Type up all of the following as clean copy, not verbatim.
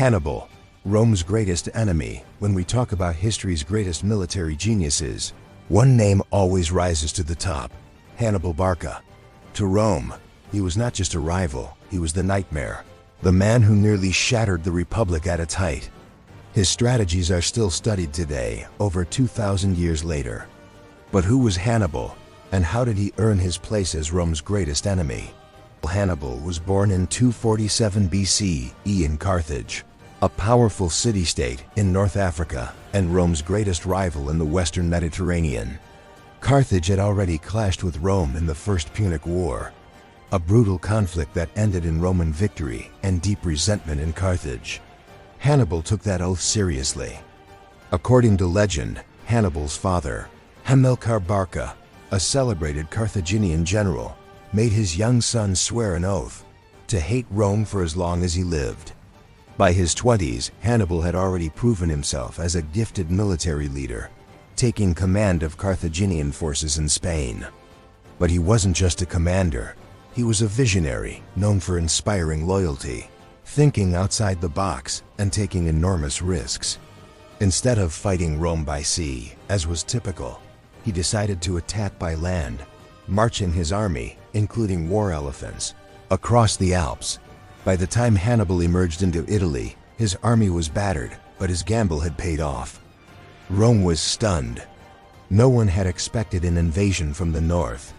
Hannibal, Rome's greatest enemy. When we talk about history's greatest military geniuses, one name always rises to the top: Hannibal Barca. To Rome, he was not just a rival, he was the nightmare, the man who nearly shattered the Republic at its height. His strategies are still studied today, over 2,000 years later. But who was Hannibal, and how did he earn his place as Rome's greatest enemy? Hannibal was born in 247 BCE in Carthage, a powerful city-state in North Africa and Rome's greatest rival in the Western Mediterranean. Carthage had already clashed with Rome in the First Punic War, a brutal conflict that ended in Roman victory and deep resentment in Carthage. Hannibal took that oath seriously. According to legend, Hannibal's father, Hannibal Barca, a celebrated Carthaginian general, made his young son swear an oath to hate Rome for as long as he lived. By his 20s, Hannibal had already proven himself as a gifted military leader, taking command of Carthaginian forces in Spain. But he wasn't just a commander, he was a visionary known for inspiring loyalty, thinking outside the box and taking enormous risks. Instead of fighting Rome by sea, as was typical, he decided to attack by land, marching his army, including war elephants, across the Alps. By the time Hannibal emerged into Italy, his army was battered, but his gamble had paid off. Rome was stunned. No one had expected an invasion from the north.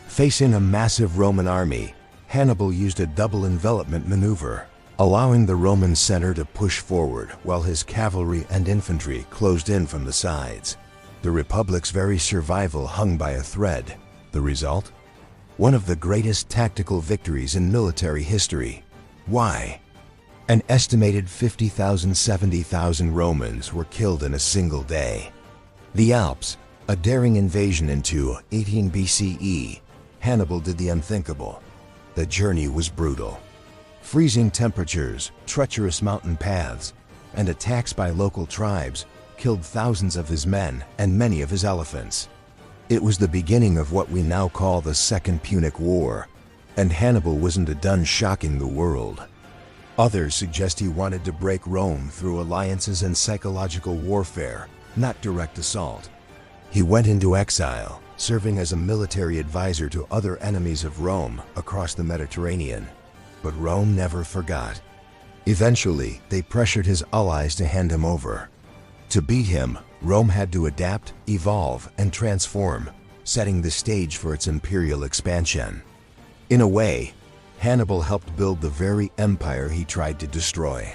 Facing a massive Roman army, Hannibal used a double envelopment maneuver, allowing the Roman center to push forward while his cavalry and infantry closed in from the sides. The Republic's very survival hung by a thread. The result? One of the greatest tactical victories in military history. Why? An estimated 50,000 to 70,000 Romans were killed in a single day. The Alps, a daring invasion into 18 BCE, Hannibal did the unthinkable. The journey was brutal. Freezing temperatures, treacherous mountain paths, and attacks by local tribes killed thousands of his men and many of his elephants. It was the beginning of what we now call the Second Punic War, and Hannibal wasn't done shocking the world. Others suggest he wanted to break Rome through alliances and psychological warfare, not direct assault. He went into exile, serving as a military advisor to other enemies of Rome across the Mediterranean. But Rome never forgot. Eventually, they pressured his allies to hand him over. To beat him, Rome had to adapt, evolve, and transform, setting the stage for its imperial expansion. In a way, Hannibal helped build the very empire he tried to destroy.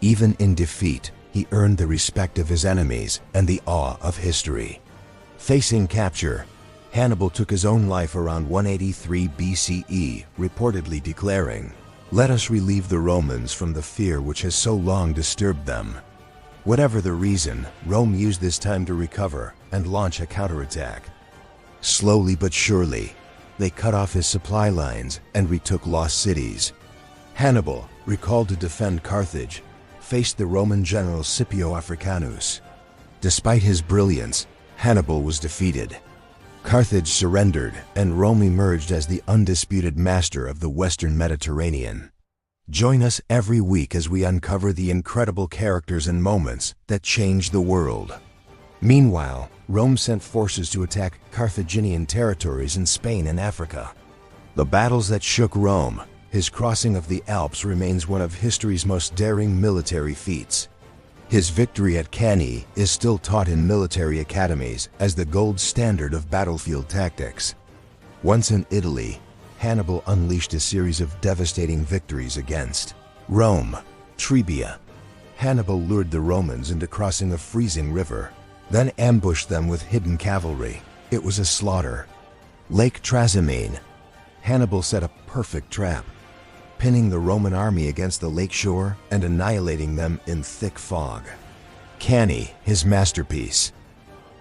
Even in defeat, he earned the respect of his enemies and the awe of history. Facing capture, Hannibal took his own life around 183 BCE, reportedly declaring, "Let us relieve the Romans from the fear which has so long disturbed them." Whatever the reason, Rome used this time to recover and launch a counterattack. Slowly but surely, they cut off his supply lines and retook lost cities. Hannibal, recalled to defend Carthage, faced the Roman general Scipio Africanus. Despite his brilliance, Hannibal was defeated. Carthage surrendered, and Rome emerged as the undisputed master of the Western Mediterranean. Join us every week as we uncover the incredible characters and moments that changed the world. Meanwhile, Rome sent forces to attack Carthaginian territories in Spain and Africa. The battles that shook Rome, his crossing of the Alps remains one of history's most daring military feats. His victory at Cannae is still taught in military academies as the gold standard of battlefield tactics. Once in Italy, Hannibal unleashed a series of devastating victories against Rome, Trebia. Hannibal lured the Romans into crossing a freezing river, then ambushed them with hidden cavalry. It was a slaughter. Lake Trasimene. Hannibal set a perfect trap, pinning the Roman army against the lake shore and annihilating them in thick fog. Cannae, his masterpiece.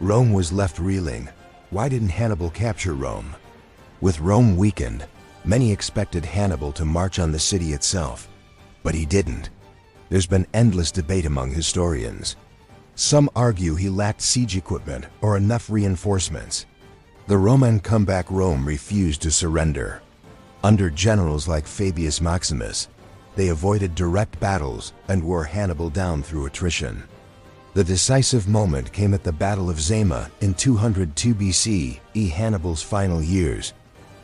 Rome was left reeling. Why didn't Hannibal capture Rome? With Rome weakened, many expected Hannibal to march on the city itself, but he didn't. There's been endless debate among historians. Some argue he lacked siege equipment or enough reinforcements. The Roman comeback Rome refused to surrender. Under generals like Fabius Maximus, They avoided direct battles and wore Hannibal down through attrition. The decisive moment came at the Battle of Zama in 202 BC, Hannibal's final years.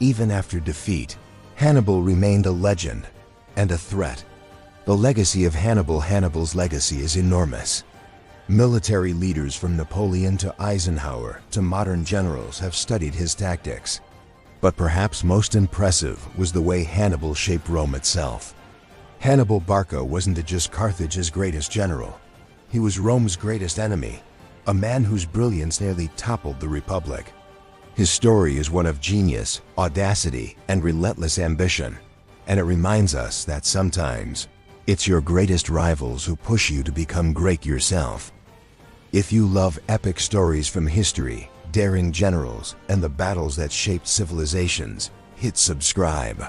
Even after defeat, Hannibal remained a legend and a threat. The legacy of Hannibal's legacy is enormous. Military leaders from Napoleon to Eisenhower to modern generals have studied his tactics. But perhaps most impressive was the way Hannibal shaped Rome itself. Hannibal Barca wasn't just Carthage's greatest general. He was Rome's greatest enemy, a man whose brilliance nearly toppled the Republic. His story is one of genius, audacity, and relentless ambition, and it reminds us that sometimes it's your greatest rivals who push you to become great yourself. If you love epic stories from history, daring generals, and the battles that shaped civilizations, hit subscribe.